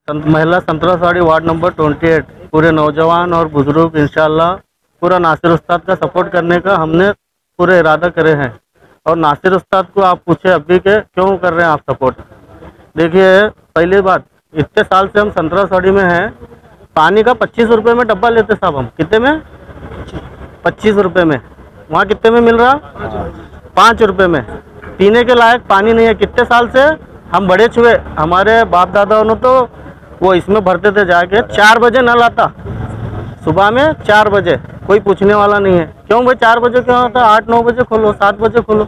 महिला संतरासवाड़ी ward number 28 पूरे नौजवान और बुजुर्ग इंशाल्लाह पूरा नासिर उस्ताद का सपोर्ट करने का हमने पूरे इरादा करे हैं। और नासिर उस्ताद को आप पूछे अभी के क्यों कर रहे हैं आप सपोर्ट। देखिए पहली बात, इतने साल से हम संतरासवाड़ी में हैं, पानी का 25 रुपये में डब्बा लेते साहब। हम कितने में? 25 रुपये में। वहाँ कितने में मिल रहा? 5 रुपये में। पीने के लायक पानी नहीं है। कितने साल से हम बड़े छुए, हमारे बाप दादाओं ने तो वो इसमें भरते थे जाके। 4 बजे नल आता, सुबह में 4 बजे, कोई पूछने वाला नहीं है। क्यों भाई 4 बजे क्यों आता? 8-9 बजे खोलो, 7 बजे खोलो।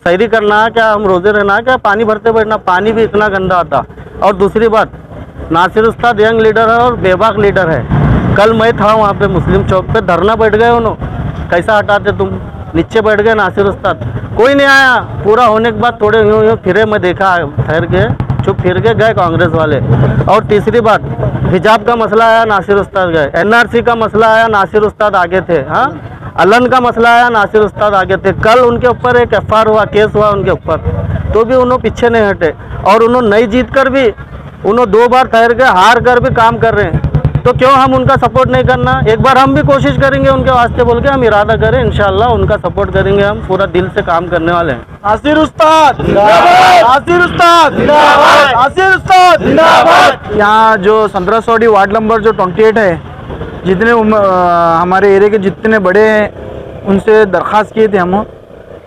सैरी करना है क्या, हम रोजे रहना है क्या, पानी भरते बैठना? पानी भी इतना गंदा आता। और दूसरी बात, नासिर उस्ताद यंग लीडर है और बेबाक लीडर है। कल मैं था वहाँ पे मुस्लिम चौक पे, धरना बैठ गए उन्होंने। कैसा हटाते तुम? नीचे बैठ गए नासिर उस्ताद, कोई नहीं आया। पूरा होने के बाद थोड़े यूँ फिरे, मैं देखा ठहर के, चुप फिर के गए कांग्रेस वाले। और तीसरी बात, हिजाब का मसला आया, नासिर उस्ताद गए। एनआरसी का मसला आया, नासिर उस्ताद आगे थे। हाँ, अलन का मसला आया, नासिर उस्ताद आगे थे। कल उनके ऊपर एक FIR हुआ, केस हुआ उनके ऊपर, तो भी उन्होंने पीछे नहीं हटे। और उन्होंने नहीं जीत कर भी, उन्होंने 2 बार ठहर के हार कर भी काम कर रहे हैं। तो क्यों हम उनका सपोर्ट नहीं करना? एक बार हम भी कोशिश करेंगे उनके वास्ते बोल के, हम इरादा करें, इंशाल्लाह उनका सपोर्ट करेंगे। हम पूरा दिल से काम करने वाले हैं। नासिर उस्ताद जिंदाबाद, नासिर उस्ताद जिंदाबाद, नासिर उस्ताद जिंदाबाद। यहाँ जो संतरासवाड़ी वार्ड नंबर जो 28 है, जितने हमारे एरिया के जितने बड़े हैं उनसे दरख्वास्त किए थे हम।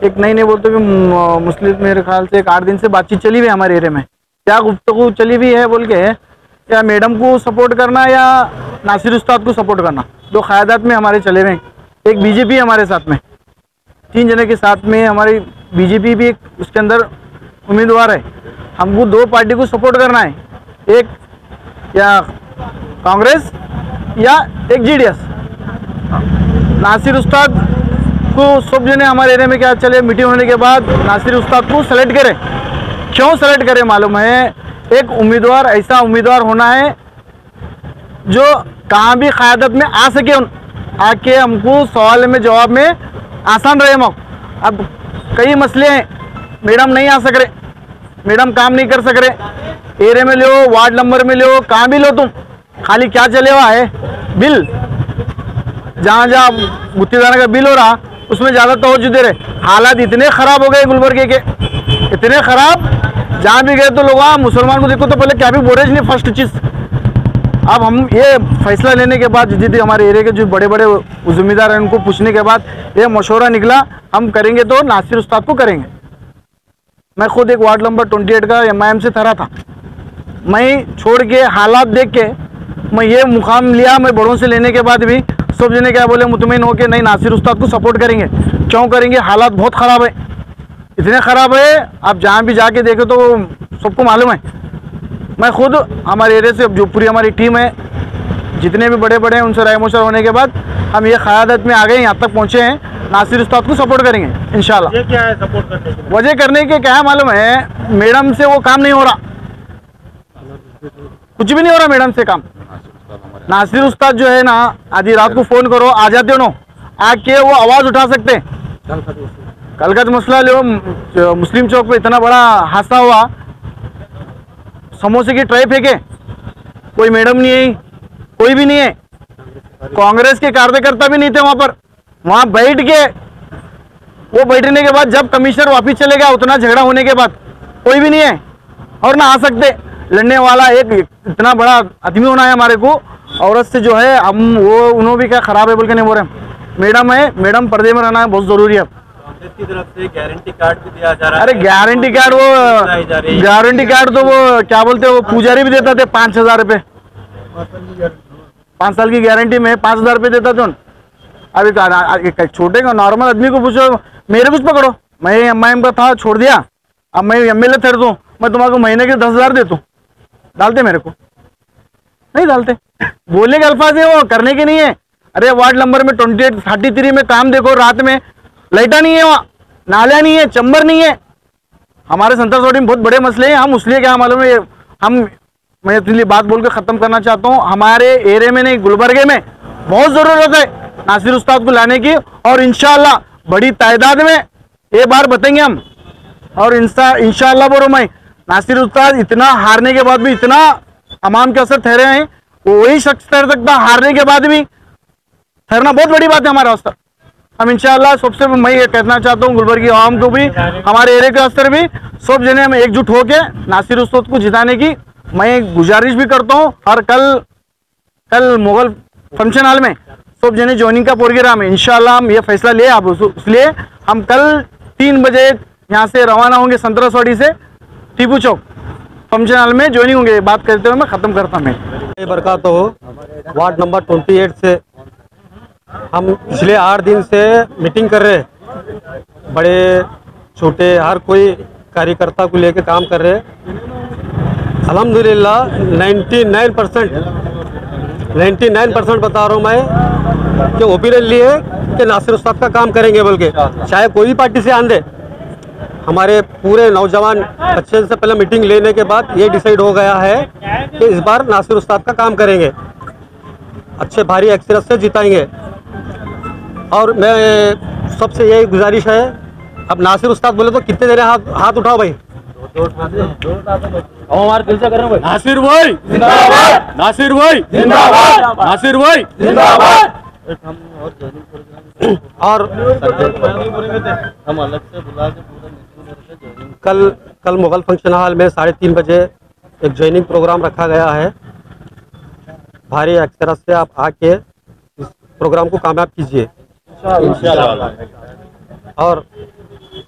एक नहीं बोलते भी मुस्लिम, मेरे ख्याल से 8 दिन से बातचीत चली हुई है हमारे एरिया में। क्या गुफ्तगू चली हुई है बोल के, या मैडम को सपोर्ट करना या नासिर उस्ताद को सपोर्ट करना, 2 क़यादत में हमारे चले हुए। एक बीजेपी हमारे साथ में, 3 जने के साथ में हमारी बीजेपी भी एक उसके अंदर उम्मीदवार है। हमको 2 पार्टी को सपोर्ट करना है, एक या कांग्रेस या एक GDS। नासिर उस्ताद को सब जने हमारे एरिया में क्या चले, मीटिंग होने के बाद नासिर उस्ताद को सेलेक्ट करें। क्यों सेलेक्ट करें मालूम है? एक उम्मीदवार, ऐसा उम्मीदवार होना है जो कहाँ भी क़यादत में आ सके, आके हमको सवाल में जवाब में आसान रहे मौका। अब कई मसले हैं, मैडम नहीं आ सक रहे, मैडम काम नहीं कर सक रहे। एरिया में लो, वार्ड नंबर में लो, कहाँ भी लो तुम, खाली क्या चले हुआ है बिल। जहाँ जहाँ गुत्तीदार का बिल हो रहा उसमें ज़्यादा तवज्जो दे रहे। हालात इतने ख़राब हो गए गुलबर्गे के, इतने ख़राब, जहाँ भी गए तो लोग मुसलमान को देखो तो पहले क्या भी बोरेज नहीं, फर्स्ट चीज़। अब हम ये फैसला लेने के बाद, जितने हमारे एरिया के जो बड़े बड़े ज़िम्मेदार हैं उनको पूछने के बाद ये मशवरा निकला, हम करेंगे तो नासिर उस्ताद को करेंगे। मैं खुद एक वार्ड नंबर 28 का MIM से थरा था। मैं छोड़ के हालात देख के मैं ये मुकाम लिया। मैं बड़ों से लेने के बाद भी सब जने क्या बोले, मुतमईन हो के नहीं नासिर उस्ताद को सपोर्ट करेंगे। क्यों करेंगे? हालात बहुत ख़राब है, इतने ख़राब है, आप जहाँ भी जाके देखे तो सबको मालूम है। मैं खुद हमारे एरिया से, जो पूरी हमारी टीम है, जितने भी बड़े बड़े हैं उनसे राय मशवरा होने के बाद हम ये क़यादत में आ गए, यहाँ तक पहुँचे हैं। नासिर उस्ताद को सपोर्ट करेंगे इंशाल्लाह। ये क्या है सपोर्ट करने की वजह? करने के क्या है मालूम है? मैडम से वो काम नहीं हो रहा, कुछ भी नहीं हो रहा मैडम से काम। नासिर उस्ताद जो है ना, आधी रात को फ़ोन करो, आ जाते हो ना, आके वो आवाज़ उठा सकते हैं। कल का मसला लो, मुस्लिम चौक पे इतना बड़ा हादसा हुआ, समोसे की ट्रे फेंके, कोई मैडम नहीं है, कोई भी नहीं है, कांग्रेस के कार्यकर्ता भी नहीं थे वहाँ पर। वहाँ बैठ के, वो बैठने के बाद जब कमिश्नर वापिस चले गया, उतना झगड़ा होने के बाद कोई भी नहीं है और ना आ सकते। लड़ने वाला एक इतना बड़ा आदमी होना है हमारे को, औरत से जो है हम वो उन्होंने भी क्या ख़राब है बोल के नहीं बोल रहे। मैडम है, मैडम पर्दे में रहना है बहुत ज़रूरी है। कांग्रेस की तरफ से गारंटी कार्ड भी दिया जा रहा है। अरे गारंटी कार्ड, वो गारंटी कार्ड तो वो क्या बोलते हैं, वो पुजारी भी देता थे 5,000 रुपये, 5 साल की गारंटी में 5,000 रुपये देता था। अभी छोटे का नॉर्मल आदमी को पूछो, मेरे कुछ पकड़ो, मैं MIM का था, छोड़ दिया, अब मैं MLA ठहर दूँ, मैं तुम्हारे महीने के 10,000 देता हूँ, डालते मेरे को? नहीं डालते। बोलने के अल्फाज है, वो करने के नहीं है। अरे वार्ड नंबर में 28 33 में काम देखो, रात में लाइटा नहीं है, वहाँ नाला नहीं है, चंबर नहीं है। हमारे संतरासवाड़ी में बहुत बड़े मसले हैं। हम उसलिए क्या मालूम है, मैं इसलिए बात बोल के ख़त्म करना चाहता हूँ, हमारे एरिया में नहीं, गुलबर्गे में बहुत ज़रूरत है नासिर उस्ताद को लाने की, और इंशाल्लाह बड़ी तादाद में ये बार बताएंगे हम। और इंशाल्लाह बोलो, मैं नासिर उस्ताद इतना हारने के बाद भी इतना अमाम के असर ठहरे हैं, वही शख्स ठहर सकता, हारने के बाद भी ठहरना बहुत बड़ी बात है हमारा असर। हम इंशाल्लाह सबसे मैं ये कहना चाहता हूँ गुलबर्ग की आवाम को भी, हमारे एरिया के असर भी, सब जने हम एकजुट होके नासिर उस्ताद को जिताने की मैं गुजारिश भी करता हूँ। और कल मुगल फंक्शन हॉल में सब जने ज्वाइनिंग का प्रोग्राम है, इंशाल्लाह हम ये फैसला लिए आप, इसलिए हम कल 3 बजे यहाँ से रवाना होंगे संतरासवाड़ी से टीपू चौक फंक्शन हॉल में ज्वाइनिंग होंगे। बात करते हुए मैं ख़त्म करता हूँ। मैं बरकत हो वार्ड नंबर 28 से हम पिछले 8 दिन से मीटिंग कर रहे हैं, बड़े छोटे हर कोई कार्यकर्ता को लेकर काम कर रहे हैं। अल्हम्दुलिल्लाह 99% बता रहा हूँ मैं कि ओपिनियन लिए कि नासिर उस्ताद का काम करेंगे बोल के, चाहे कोई भी पार्टी से आंदे। हमारे पूरे नौजवान बच्चे से पहले मीटिंग लेने के बाद ये डिसाइड हो गया है कि इस बार नासिर उस्ताद का काम करेंगे, अच्छे भारी एक्सरस से जिताएंगे। और मैं सबसे यही गुजारिश है, अब नासिर उस्ताद बोले तो कितने देर हाथ उठाओ भाई। नासिर भाई जिंदाबाद, नासिर भाई जिंदाबाद, नासिर भाई जिंदाबाद। और हम अलग से बुला के कल मुगल फंक्शन हॉल में 3:30 बजे एक ज्वाइनिंग प्रोग्राम रखा गया है। भारी अक्सर से आप आके इस प्रोग्राम को कामयाब कीजिए और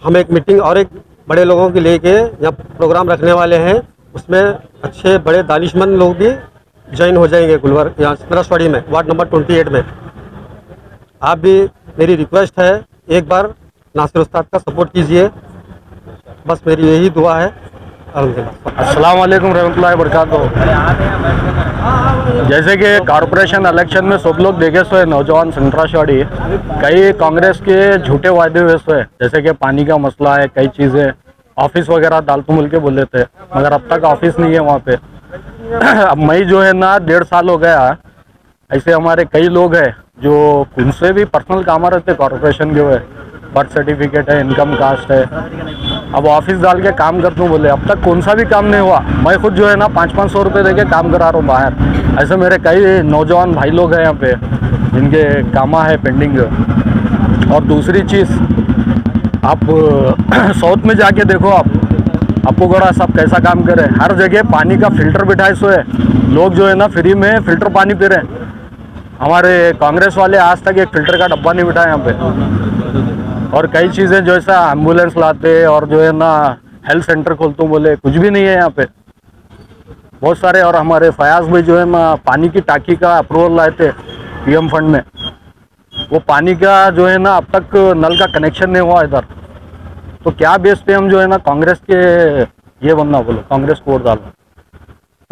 हम एक मीटिंग और एक बड़े लोगों के लेके यहाँ प्रोग्राम रखने वाले हैं, उसमें अच्छे बड़े दानिशमंद लोग भी ज्वाइन हो जाएंगे गुलबर्ग यहाँ संतरासवाड़ी में वार्ड नंबर 28 में। आप भी, मेरी रिक्वेस्ट है, एक बार नासिर उस्ताद का सपोर्ट कीजिए, बस मेरी यही दुआ है। अस्सलाम वालेकुम रहमतुल्लाहि वबरकातुहू। जैसे कि कॉरपोरेशन इलेक्शन में सब लोग देखे सो है, नौजवान संतरासवाड़ी कई कांग्रेस के झूठे वायदे हुए सो है, जैसे कि पानी का मसला है, कई चीज़ें, ऑफिस वगैरह डालतू मिल के बोले थे, मगर अब तक ऑफिस नहीं है वहाँ पे। अब मई जो है ना 1.5 साल हो गया। ऐसे हमारे कई लोग हैं जो उनसे भी पर्सनल काम रहते कॉरपोरेशन के हुए, बर्थ सर्टिफिकेट है, इनकम कास्ट है, अब ऑफिस डाल के काम करता हूँ बोले, अब तक कौन सा भी काम नहीं हुआ। मैं खुद जो है ना 500-500 रुपये दे के काम करा रहा हूँ बाहर। ऐसे मेरे कई नौजवान भाई लोग हैं यहाँ पे जिनके कामा है पेंडिंग। और दूसरी चीज़, आप साउथ में जाके देखो, आप अप्पूगढ़ा सब कैसा काम करे, हर जगह पानी का फिल्टर बिठाए सो है, लोग जो है ना फ्री में फिल्टर पानी पी रहे हैं। हमारे कांग्रेस वाले आज तक एक फिल्टर का डब्बा नहीं बिठाए यहाँ पे। और कई चीज़ें जैसा एम्बुलेंस लाते और जो है ना हेल्थ सेंटर खोलते हूँ बोले, कुछ भी नहीं है यहाँ पे बहुत सारे। और हमारे फयाज भाई जो है ना पानी की टाकी का अप्रूवल लाए थे पीएम फंड में, वो पानी का जो है ना अब तक नल का कनेक्शन नहीं हुआ इधर। तो क्या बेस पे हम जो है ना कांग्रेस के ये बनना बोलो, कांग्रेस को वोट डालना,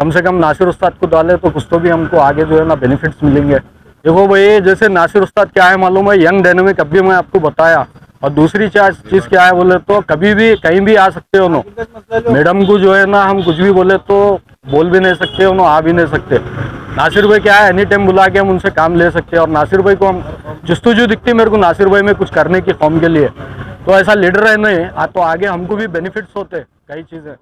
कम से कम नासिर उस्ताद को डाले तो कुछ तो भी हमको आगे जो है ना बेनिफिट्स मिलेंगे। देखो भाई, जैसे नासिर उस्ताद क्या है मालूम है, यंग डायनेमिक, अभी मैं आपको बताया। और दूसरी चीज़ क्या है बोले तो कभी भी कहीं भी आ सकते हो नो, मैडम को जो है ना हम कुछ भी बोले तो बोल भी नहीं सकते हो, आ भी नहीं सकते। नासिर भाई क्या है, एनी टाइम बुला के हम उनसे काम ले सकते हैं। और नासिर भाई को हम जस्तुजू दिखती है मेरे को नासिर भाई में कुछ करने की कौम के लिए, तो ऐसा लीडर है नहीं तो आगे हमको भी बेनिफिट्स होते कई चीज़ें।